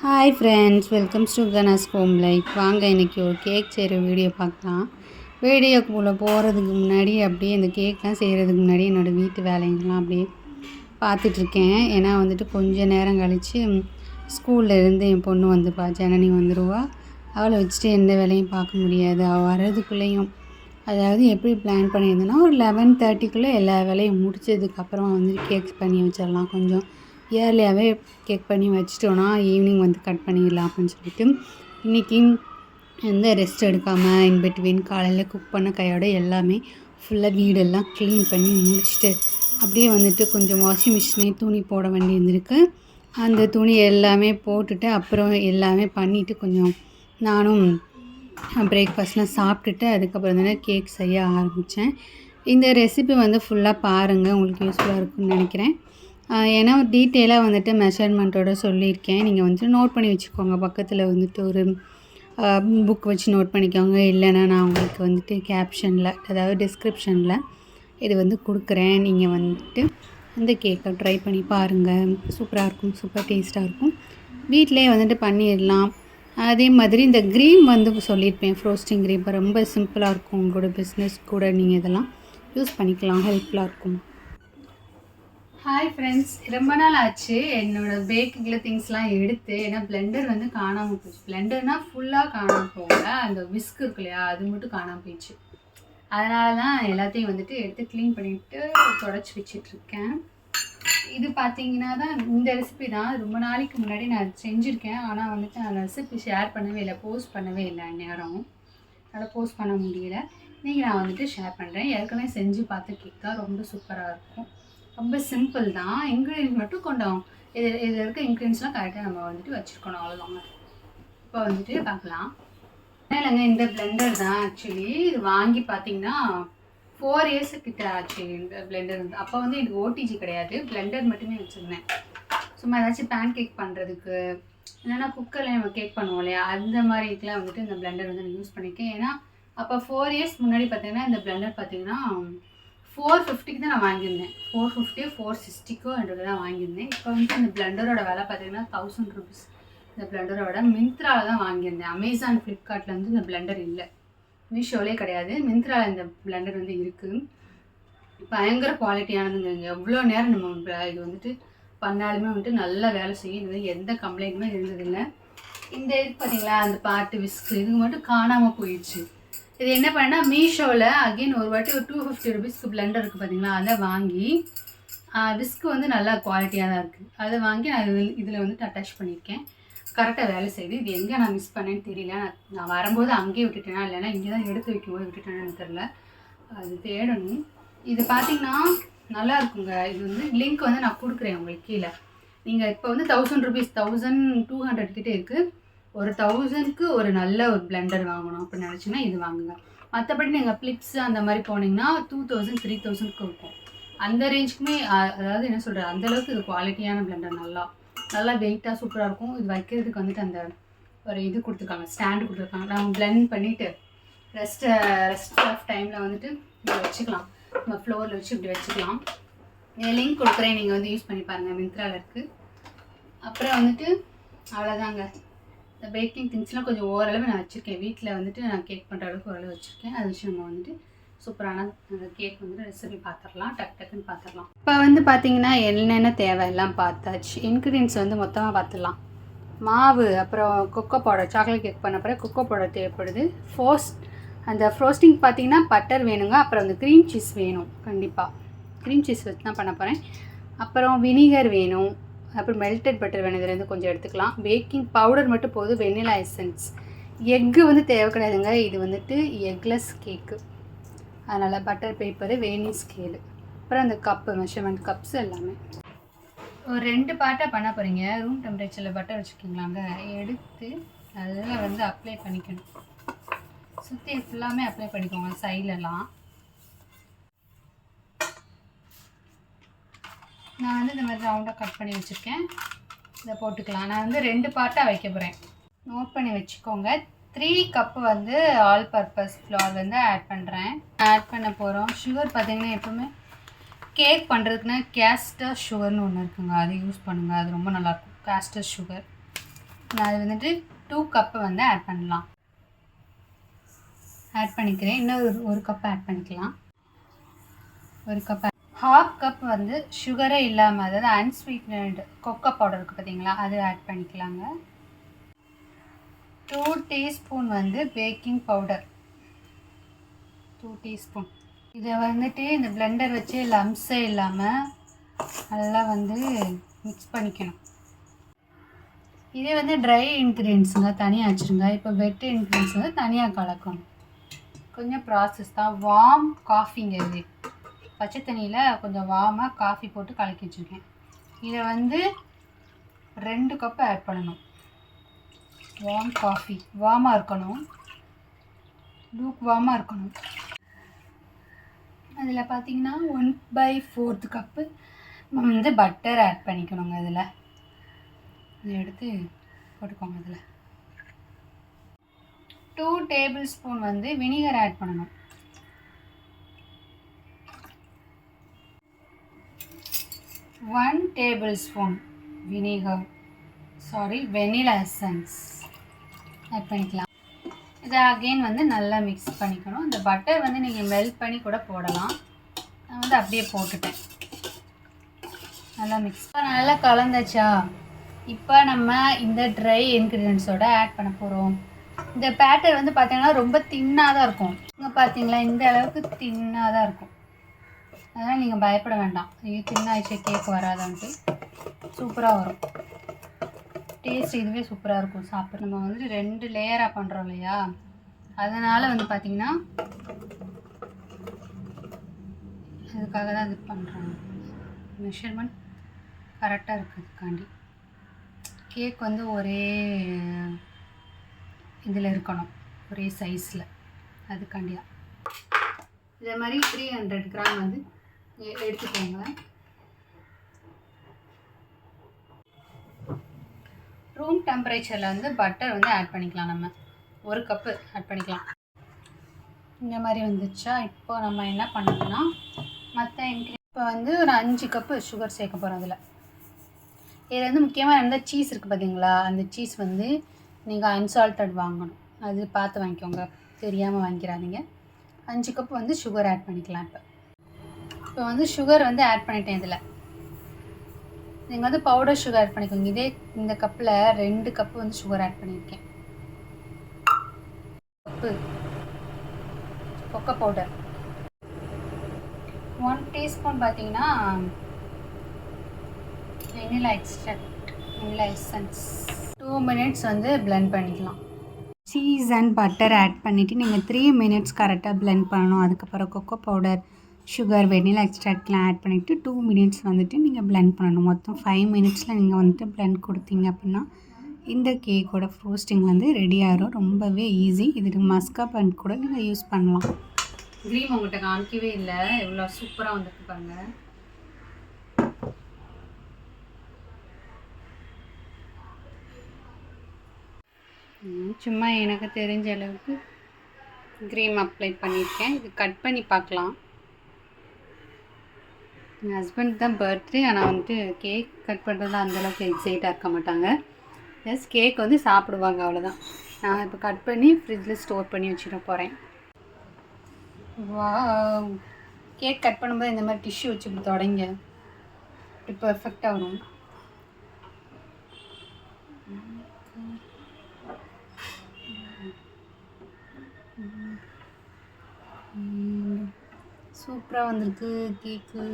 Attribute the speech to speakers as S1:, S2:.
S1: Hi friends, welcomes to Kana's home life. வாங்க இன்றைக்கி ஒரு கேக் செய்கிற வீடியோ பார்க்கலாம். வீடியோக்குள்ளே போகிறதுக்கு முன்னாடி அப்படியே இந்த கேக்லாம் செய்கிறதுக்கு முன்னாடி என்னோடய வீட்டு வேலைங்கள்லாம் அப்படியே பார்த்துட்ருக்கேன். ஏன்னா வந்துட்டு கொஞ்சம் நேரம் கழித்து ஸ்கூல்லேருந்து என் பொண்ணு வந்துடுவா, ஜனனி வந்துடுவா. அவளை வச்சுட்டு எந்த வேலையும் பார்க்க முடியாது. அவள் வர்றதுக்குள்ளேயும் அதாவது எப்படி பிளான் பண்ணியிருந்தேன்னா ஒரு 11:30க்குள்ளே எல்லா வேலையும் முடிச்சதுக்கப்புறமா வந்துட்டு கேக்ஸ் பண்ணி வச்சிடலாம். கொஞ்சம் இயர்லியாகவே கேக் பண்ணி வச்சிட்டோன்னா ஈவினிங் வந்து கட் பண்ணிடலாம் அப்படின்னு சொல்லிட்டு இன்றைக்கி எந்த ரெஸ்ட் எடுக்காமல் இன்பிட்வீன் காலையில் குக் பண்ண கையோட எல்லாமே ஃபுல்லாக வீடெல்லாம் க்ளீன் பண்ணி முடிச்சுட்டு அப்படியே வந்துட்டு கொஞ்சம் வாஷிங் மிஷினே துணி போட வேண்டி இருந்திருக்கு. அந்த துணி எல்லாமே போட்டுட்டு அப்புறம் எல்லாமே பண்ணிவிட்டு கொஞ்சம் நானும் பிரேக்ஃபாஸ்ட்லாம் சாப்பிட்டுட்டு அதுக்கப்புறம் தானே கேக் செய்ய ஆரம்பித்தேன். இந்த ரெசிபி வந்து ஃபுல்லாக பாருங்கள், உங்களுக்கு யூஸ்ஃபுல்லாக இருக்கும்னு நினைக்கிறேன். ஏன்னா டீட்டெயிலாக வந்துட்டு மெஷர்மெண்ட்டோடு சொல்லியிருக்கேன். நீங்கள் வந்துட்டு நோட் பண்ணி வச்சுக்கோங்க. பக்கத்தில் வந்துட்டு ஒரு புக் வச்சு நோட் பண்ணிக்கோங்க. இல்லைன்னா நான் உங்களுக்கு வந்துட்டு கேப்ஷனில் அதாவது டிஸ்கிரிப்ஷனில் இது வந்து கொடுக்குறேன். நீங்கள் வந்துட்டு அந்த கேக்கை ட்ரை பண்ணி பாருங்கள். சூப்பராக இருக்கும், சூப்பர் டேஸ்ட்டாக இருக்கும். வீட்டிலே வந்துட்டு பண்ணிடலாம். அதே மாதிரி இந்த க்ரீம் வந்து சொல்லியிருப்பேன், ஃப்ரோஸ்டிங் க்ரீம் ரொம்ப சிம்பிளாக இருக்கும். உங்களோட பிஸ்னஸ் கூட நீங்கள் இதெல்லாம் யூஸ் பண்ணிக்கலாம், ஹெல்ப்ஃபுல்லாக இருக்கும். ஹாய் ஃப்ரெண்ட்ஸ், ரொம்ப நாள் ஆச்சு என்னோடய பேக்கிங்கில் திங்ஸ்லாம் எடுத்து. ஏன்னா பிளெண்டர் வந்து காணாமல் போச்சு. பிளெண்டர்னால் ஃபுல்லாக காணாமல் போகல, அந்த விஸ்க் இருக்கு இல்லையா, அது மட்டும் காணாமல் போயிடுச்சு. அதனால தான் எல்லாத்தையும் வந்துட்டு எடுத்து க்ளீன் பண்ணிவிட்டு தொடச்சி வச்சிட்ருக்கேன். இது பார்த்தீங்கன்னா தான் இந்த ரெசிபி தான் ரொம்ப நாளைக்கு முன்னாடி நான் செஞ்சுருக்கேன். ஆனால் வந்துட்டு நான் ரெசிபி ஷேர் பண்ணவே இல்லை, போஸ்ட் பண்ணவே இல்லை. நேரம் அதனால் போஸ்ட் பண்ண முடியல. இன்றைக்கி நான் வந்துட்டு ஷேர் பண்ணுறேன். ஏற்கனவே செஞ்சு பார்த்து கேக் தான், ரொம்ப சூப்பராக இருக்கும். ரொம்ப சிம்பிள் தான். இன்க்ரீடியன்ட் மட்டும் கொஞ்சம் இதில் இருக்க இன்க்ரீடியன்ஸ்லாம் கரெக்டாக நம்ம வந்துட்டு வச்சுருக்கணும், அவ்வளோதாங்க. இப்போ வந்துட்டு பார்க்கலாம். இல்லைங்க, இந்த பிளெண்டர் தான் ஆக்சுவலி. இது வாங்கி பார்த்தீங்கன்னா 4 years கிட்ட ஆச்சு இந்த பிளெண்டர் வந்து. அப்போ வந்து எனக்கு ஓடிஜி கிடையாது, பிளெண்டர் மட்டுமே வச்சுருந்தேன். சும்மா ஏதாச்சும் பேன் கேக் பண்ணுறதுக்கு, இல்லைன்னா குக்கரில் நம்ம கேக் பண்ணுவோம் இல்லையா, அந்த மாதிரி இதுக்கெலாம் வந்துட்டு இந்த பிளெண்டர் வந்து நான் யூஸ் பண்ணியிருக்கேன். ஏன்னா அப்போ 4 years முன்னாடி பார்த்தீங்கன்னா இந்த பிளெண்டர் பார்த்தீங்கன்னா 450க்கு தான் நான் வாங்கியிருந்தேன். 450 460 தான் வாங்கியிருந்தேன். இப்போ வந்து இந்த பிளெண்டரோட விலை பார்த்தீங்கன்னா 1000 rupees. இந்த பிளெண்டரோட மிந்த்ராவில் தான் வாங்கியிருந்தேன். அமேசான், ஃப்ளிப்கார்ட்டில் வந்து இந்த பிளெண்டர் இல்லை, மீஷோலே கிடையாது. மிந்த்ராவில் இந்த பிளெண்டர் வந்து இருக்குது. பயங்கர குவாலிட்டியானதுங்க. எவ்வளோ நேரம் நம்ம இது வந்துட்டு பண்ணாலுமே வந்துட்டு நல்லா வேலை செய்யும். இது வந்து எந்த கம்ப்ளைண்ட்டுமே இருந்ததில்லை. இந்த இது பார்த்தீங்களா, அந்த பாட்டு விஸ்க் இது மட்டும் காணாமல் போயிடுச்சு. இது என்ன பண்ணால் மீஷோவில் அகெயின் ஒரு வாட்டி ஒரு 250 rupeesக்கு பிளெண்டர் இருக்குது பார்த்தீங்களா, அதை வாங்கி விஸ்க்கு வந்து நல்லா குவாலிட்டியாக தான் இருக்குது. அதை வாங்கி நான் இதில் வந்துட்டு அட்டாச் பண்ணியிருக்கேன். கரெக்டாக வேலை செய்யுது. இது எங்கே நான் மிஸ் பண்ணேன்னு தெரியல. நான் வரும்போது அங்கேயே விட்டுட்டேனா இல்லைன்னா இங்கே தான் எடுத்து வைக்கும்போது விட்டுட்டேன்னு தெரில, அது தேடணும். இது பார்த்திங்கன்னா நல்லா இருக்குங்க. இது வந்து லிங்க் வந்து நான் கொடுக்குறேன் உங்களுக்கு கீழே. நீங்கள் இப்போ வந்து 1000 rupees 1200 கிட்டே இருக்குது. ஒரு 1000க்கு ஒரு நல்ல ஒரு பிளெண்டர் வாங்கணும் அப்படின்னு நினச்சிங்கன்னா இது வாங்குங்க. மற்றபடி நீங்கள் ஃப்ளிப்ஸ் அந்த மாதிரி போனீங்கன்னா 2000 3000க்கு இருக்கும். அந்த ரேஞ்சுக்குமே அதாவது என்ன சொல்கிறது, அந்தளவுக்கு இது குவாலிட்டியான பிளெண்டர். நல்லா வெயிட்டாக சூப்பராக இருக்கும். இது வைக்கிறதுக்கு வந்துட்டு அந்த ஒரு இது கொடுத்துருக்காங்க, ஸ்டாண்டு கொடுத்துருக்காங்க. நம்ம பிளெண்ட் பண்ணிவிட்டு ரெஸ்ட் ஆஃப் டைமில் வந்துட்டு இதை வச்சுக்கலாம். நம்ம ஃப்ளோரில் வச்சு இப்படி வச்சுக்கலாம். லிங்க் கொடுக்குறேன், நீங்கள் வந்து யூஸ் பண்ணி பாருங்கள், மிந்த்ராவில் இருக்குது. அப்புறம் வந்துட்டு அவ்வளோதாங்க. இந்த பேக்கிங் திங்ஸ்லாம் கொஞ்சம் ஓரளவு நான் வச்சுருக்கேன். வீட்டில் வந்துட்டு நான் கேக் பண்ணுற அளவுக்கு ஓரளவு வச்சுருக்கேன். அதை வச்சு நம்ம வந்துட்டு சூப்பரான அந்த கேக் வந்துட்டு ரெசிபி பார்த்துடலாம், டக்குன்னு பார்த்துடலாம். இப்போ வந்து பார்த்திங்கன்னா என்னென்ன தேவை எல்லாம் பார்த்தாச்சு. இன்க்ரீடியன்ஸ் வந்து மொத்தமாக பார்த்துடலாம். மாவு, அப்புறம் கொக்கோ பவுடர், சாக்லேட் கேக் பண்ண பிறகு கொக்கோ பவுடர் தேவைப்படுது. அந்த ஃப்ரோஸ்டிங் பார்த்திங்கன்னா பட்டர் வேணுங்க. அப்புறம் அந்த க்ரீம் சீஸ் வேணும், கண்டிப்பாக க்ரீம் சீஸ் வச்சு தான் பண்ண போகிறேன். அப்புறம் வினிகர் வேணும். அப்புறம் மெல்டட் பட்டர் வேணும், இதுலேருந்து கொஞ்சம் எடுத்துக்கலாம். பேக்கிங் பவுடர் மட்டும் போதும். Vanilla essence. எக்கு வந்து தேவை கிடையாதுங்க, இது வந்துட்டு எக்லெஸ் கேக்கு, அதனால் பட்டர் பேப்பரு, வேணி ஸ்கேலு, அப்புறம் அந்த கப்பு, மெஷர்மெண்ட் கப்ஸ் எல்லாமே. ஒரு 2 பார்ட்டாக பண்ண போகிறீங்க. ரூம் டெம்பரேச்சரில் பட்டர் வச்சுக்கிங்களாங்க, எடுத்து அதில் வந்து அப்ளை பண்ணிக்கணும். சுற்றி ஃபுல்லாமே அப்ளை பண்ணிக்கோங்க, சைட்லலாம். நான் வந்து இந்த மாதிரி ரவுண்டாக கட் பண்ணி வச்சுருக்கேன். இதை போட்டுக்கலாம். நான் வந்து 2 பார்ட்டாக வைக்க போகிறேன், நோட் பண்ணி வச்சுக்கோங்க. 3 கப்பு வந்து ஆல் பர்பஸ் ஃப்ளோர் வந்து ஆட் பண்ண போகிறோம். சுகர் பார்த்திங்கன்னா எப்பவுமே கேக் பண்ணுறதுக்குன்னா கேஸ்டர் சுகர்னு ஒன்று இருக்குங்க, அதை யூஸ் பண்ணுங்கள். அது ரொம்ப நல்லாயிருக்கும், கேஸ்டர் சுகர். நான் அது வந்துட்டு 2 கப்பு வந்து ஆட் பண்ணலாம். ஆட் பண்ணிக்கிறேன். இன்னும் ஒரு கப் ஆட் பண்ணிக்கலாம். ஒரு கப். 1/2 கப் வந்து சுகரே இல்லாமல், அதாவது அன்ஸ்வீட்னட் கொக்கோ பவுடர் இருக்குது பார்த்தீங்களா, அது ஆட் பண்ணிக்கலாங்க. 2 டீஸ்பூன் வந்து பேக்கிங் பவுடர். 2 டீஸ்பூன். இதை வந்துட்டு இந்த பிளெண்டர் வச்சு லம்ஸே இல்லாமல் நல்லா வந்து மிக்ஸ் பண்ணிக்கணும். இதே வந்து ட்ரை இன்க்ரீடியன்ஸுங்க தனியாக வச்சுருங்க. இப்போ வெட் இன்க்ரீடியன்ஸ் வந்து தனியாக கலக்கணும். கொஞ்சம் ப்ராசஸ் தான். வார்ம் காஃபிங்க இது. பச்சை தண்ணியில் கொஞ்சம் வார்மாக காஃபி போட்டு கலக்கி வச்சுருக்கேன். இதை வந்து 2 கப்பு ஆட் பண்ணணும். வார்ம் காஃபி வார்மாக இருக்கணும், லூக் வார்மாக இருக்கணும். அதில் பார்த்திங்கன்னா 1/4 கப்பு வந்து பட்டர் ஆட் பண்ணிக்கணுங்க. அதில் இதை எடுத்து போட்டுக்கோங்க. அதில் 2 டேபிள் ஸ்பூன் வந்து வினிகர் ஆட் பண்ணணும். 1 tablespoon vanilla essence add பண்ணிக்கலாம். இதை அகெயின் வந்து நல்லா மிக்ஸ் பண்ணிக்கணும். இந்த பட்டர் வந்து நீங்கள் மெல்ட் பண்ணி கூட போடலாம். நான் வந்து அப்படியே போட்டுட்டேன். நல்லா மிக்ஸ் நல்லா கலந்தாச்சா? இப்போ நம்ம இந்த ட்ரை இன்க்ரீடியன்ஸோடு ஆட் பண்ண போகிறோம். இந்த பேட்டர் வந்து பார்த்தீங்கன்னா ரொம்ப தின்னாக தான் இருக்கும். இங்கே பார்த்தீங்களா, இந்த அளவுக்கு தின்னாக தான் இருக்கும். அதனால் நீங்கள் பயப்பட வேண்டாம். இது தின்னாயிடுச்சு கேக் வராதான்ட்டு. சூப்பராக வரும். டேஸ்ட் இதுவே சூப்பராக இருக்கும் சாப்பிட. நம்ம வந்துட்டு 2 லேயராக பண்ணுறோம் இல்லையா, அதனால் வந்து பார்த்திங்கன்னா அதுக்காக தான் இது பண்ணுறோம். மெஷர்மெண்ட் கரெக்டாக இருக்கிறதுக்காண்டி. கேக் வந்து ஒரே இதில் இருக்கணும், ஒரே சைஸில், அதுக்காண்டியா. இதே மாதிரி 300 கிராம் வந்து எடுத்துக்கோங்க. ரூம் டெம்பரேச்சரில் வந்து பட்டர் வந்து ஆட் பண்ணிக்கலாம். நம்ம 1 கப்பு ஆட் பண்ணிக்கலாம். இந்த மாதிரி வந்துச்சா? இப்போ நம்ம என்ன பண்ணணும்னா மற்ற இப்போ வந்து ஒரு 5 கப்பு சுகர் சேர்க்க போகிறோம். அதில் இதில் வந்து முக்கியமாக எந்த சீஸ் இருக்குது பார்த்தீங்களா, அந்த சீஸ் வந்து நீங்கள் அன்சால்ட்டட் வாங்கணும். அது பார்த்து வாங்கிக்கோங்க, தெரியாமல் வாங்கிக்கிறாதீங்க. 5 கப்பு வந்து சுகர் ஆட் பண்ணிக்கலாம். இப்போ வந்து சுகர் வந்து ஆட் பண்ணிட்டேன். இதில் நீங்கள் வந்து பவுடர் சுகர் ஆட் பண்ணிக்கோங்க. இதே இந்த கப்பில் 2 கப்பு வந்து சுகர் ஆட் பண்ணியிருக்கேன். கப்பு கொக்கோ பவுடர் 1 டீஸ்பூன் பார்த்தீங்கன்னா வெனிலா எசன்ஸ். 2 மினிட்ஸ் வந்து பிளெண்ட் பண்ணிக்கலாம். சீஸ் அண்ட் பட்டர் ஆட் பண்ணிவிட்டு நீங்கள் 3 மினிட்ஸ் கரெக்டாக பிளெண்ட் பண்ணணும். அதுக்கப்புறம் கொக்கோ பவுடர், சுகர், வெனிலா எக்ஸ்ட்ராக்ட்லாம் ஆட் பண்ணிவிட்டு 2 மினிட்ஸ் வந்துட்டு நீங்கள் பிளெண்ட் பண்ணணும். மொத்தம் 5 மினிட்ஸில் நீங்கள் வந்துட்டு பிளெண்ட் கொடுத்தீங்க அப்படின்னா இந்த கேக்கோட ஃப்ரோஸ்டிங் வந்து ரெடி ஆகிடும். ரொம்பவே ஈஸி. இதுக்கு மஸ்காபன் கூட நீங்கள் யூஸ் பண்ணலாம். க்ரீம் உங்கள்கிட்ட காமிக்கவே இல்லை, எவ்வளோ சூப்பராக வந்துருக்கு பாருங்கள். சும்மா எனக்கு தெரிஞ்ச அளவுக்கு க்ரீம் அப்ளை பண்ணியிருக்கேன். இது கட் பண்ணி பார்க்கலாம். என் ஹஸ்பண்ட் தான் பர்த்டே, ஆனால் வந்துட்டு கேக் கட் பண்ணுறது அந்தளவுக்கு எக்ஸைட்டாக இருக்க மாட்டாங்க. ஜஸ்ட் கேக் வந்து சாப்பிடுவாங்க, அவ்வளோதான். நான் இப்போ கட் பண்ணி ஃப்ரிட்ஜில் ஸ்டோர் பண்ணி வச்சுட போகிறேன். வாவ், கேக் கட் பண்ணும்போது இந்த மாதிரி டிஷ்யூ வச்சு இப்படி தொடங்க, இப்படி பர்ஃபெக்டாக வரும். சூப்பராக வந்திருக்கு கேக்கு.